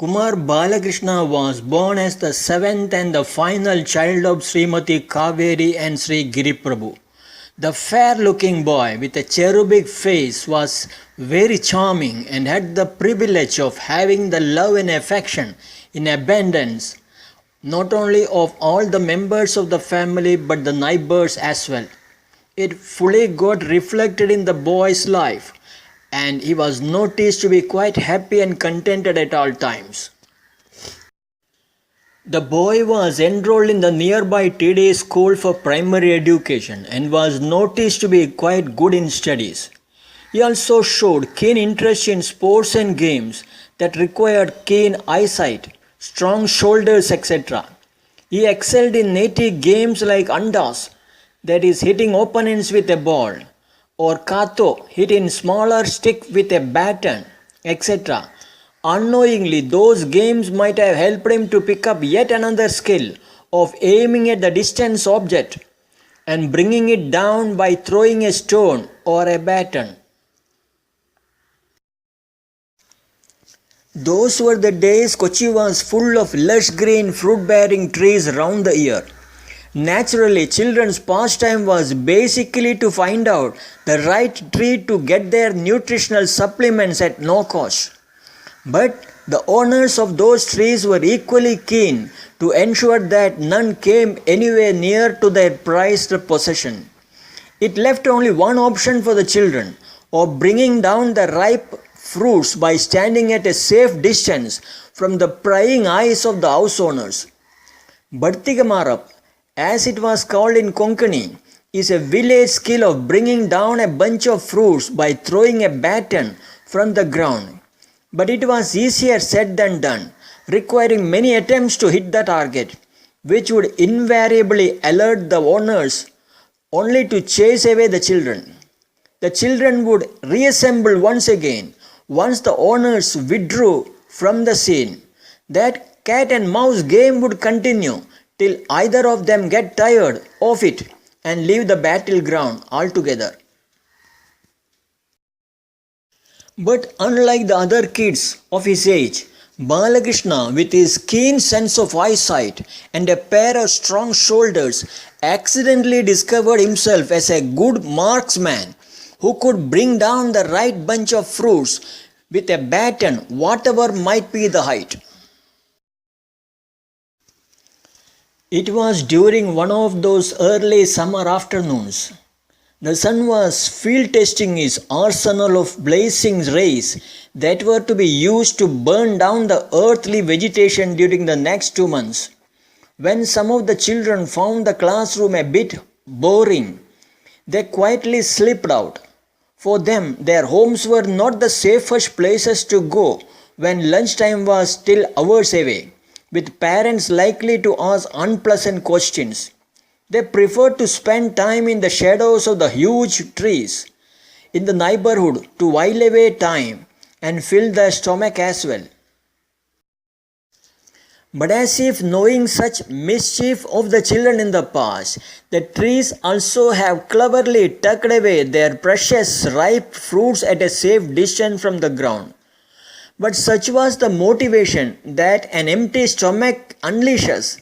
Kr.Balakrishna was born as the seventh and the final child of Srimati Kaveri and Sri Giriprabhu. The fair-looking boy with a cherubic face was very charming and had the privilege of having the love and affection in abundance, not only of all the members of the family but the neighbors as well. It fully got reflected in the boy's life, and he was noticed to be quite happy and contented at all times. The boy was enrolled in the nearby TD school for primary education and was noticed to be quite good in studies. He also showed keen interest in sports and games that required keen eyesight, strong shoulders, etc. He excelled in native games like andas, that is hitting opponents with a ball, or kato, hitting smaller stick with a baton, etc. Unknowingly, those games might have helped him to pick up yet another skill of aiming at the distant object and bringing it down by throwing a stone or a baton. Those were the days Kochi was full of lush green fruit-bearing trees round the year. Naturally, children's pastime was basically to find out the right tree to get their nutritional supplements at no cost. But the owners of those trees were equally keen to ensure that none came anywhere near to their prized possession. It left only one option for the children of bringing down the ripe fruits by standing at a safe distance from the prying eyes of the house owners. Pathekka, as it was called in Konkani, is a village skill of bringing down a bunch of fruits by throwing a baton from the ground. But it was easier said than done, requiring many attempts to hit the target, which would invariably alert the owners only to chase away the children. The children would reassemble once again once the owners withdrew from the scene. That cat and mouse game would continue till either of them get tired of it and leave the battleground altogether. But unlike the other kids of his age, Balakrishna, with his keen sense of eyesight and a pair of strong shoulders, accidentally discovered himself as a good marksman who could bring down the right bunch of fruits with a baton, whatever might be the height. It was during one of those early summer afternoons. The sun was field testing his arsenal of blazing rays that were to be used to burn down the earthly vegetation during the next 2 months. When some of the children found the classroom a bit boring, they quietly slipped out. For them, their homes were not the safest places to go when lunchtime was still hours away, with parents likely to ask unpleasant questions. They preferred to spend time in the shadows of the huge trees in the neighborhood to while away time and fill their stomach as well. But as if knowing such mischief of the children in the past, the trees also have cleverly tucked away their precious ripe fruits at a safe distance from the ground. But such was the motivation that an empty stomach unleashes.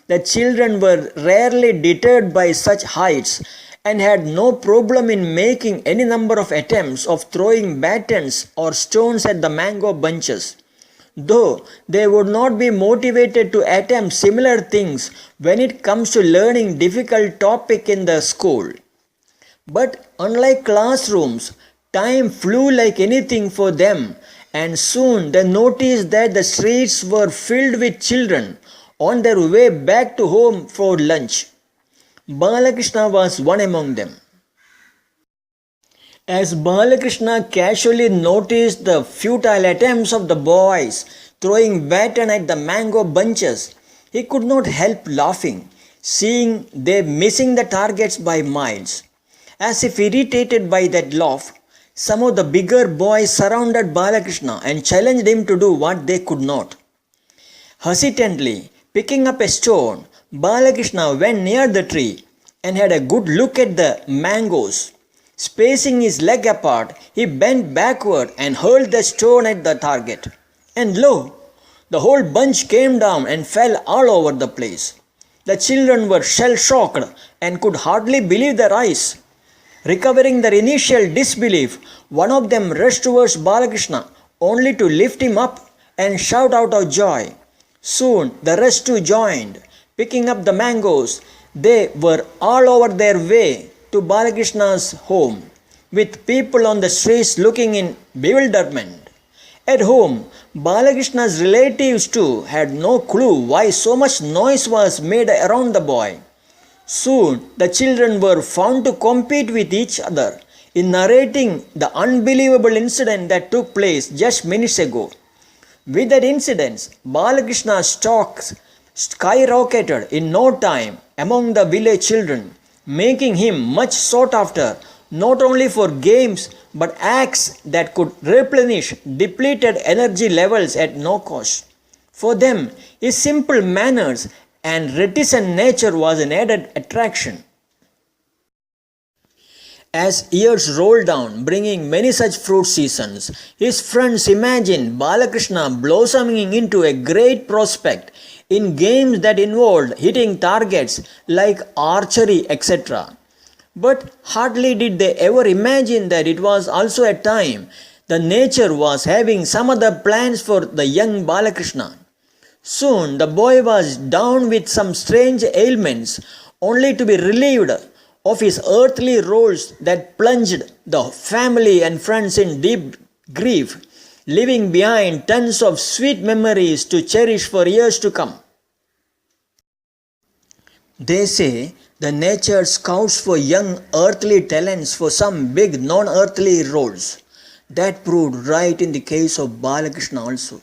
The children were rarely deterred by such heights and had no problem in making any number of attempts of throwing batons or stones at the mango bunches, though they would not be motivated to attempt similar things when it comes to learning difficult topic in the school. But unlike classrooms, time flew like anything for them, and soon they noticed that the streets were filled with children on their way back to home for lunch. Balakrishna was one among them. As Balakrishna casually noticed the futile attempts of the boys throwing baton at the mango bunches, he could not help laughing, seeing them missing the targets by miles. As if irritated by that laugh, some of the bigger boys surrounded Balakrishna and challenged him to do what they could not. Hesitantly, picking up a stone, Balakrishna went near the tree and had a good look at the mangoes. Spacing his leg apart, he bent backward and hurled the stone at the target. And lo, The whole bunch came down and fell all over the place. The children were shell-shocked and could hardly believe their eyes. Recovering their initial disbelief, one of them rushed towards Balakrishna only to lift him up and shout out of joy. Soon the rest too joined, picking up the mangoes. They were all over their way to Balakrishna's home, with people on the streets looking in bewilderment. At home, Balakrishna's relatives too had no clue why so much noise was made around the boy. Soon the children were found to compete with each other in narrating the unbelievable incident that took place just minutes ago. With that incident, Balakrishna's stock skyrocketed in no time among the village children, making him much sought after not only for games but acts that could replenish depleted energy levels at no cost. For them, his simple manners and reticent nature was an added attraction. As years rolled down, bringing many such fruit seasons, his friends imagined Balakrishna blossoming into a great prospect in games that involved hitting targets like archery, etc. But hardly did they ever imagine that it was also a time the nature was having some other plans for the young Balakrishna. Soon the boy was down with some strange ailments, only to be relieved of his earthly roles that plunged the family and friends in deep grief, leaving behind tons of sweet memories to cherish for years to come. They say the nature scouts for young earthly talents for some big non-earthly roles. That proved right in the case of Balakrishna also.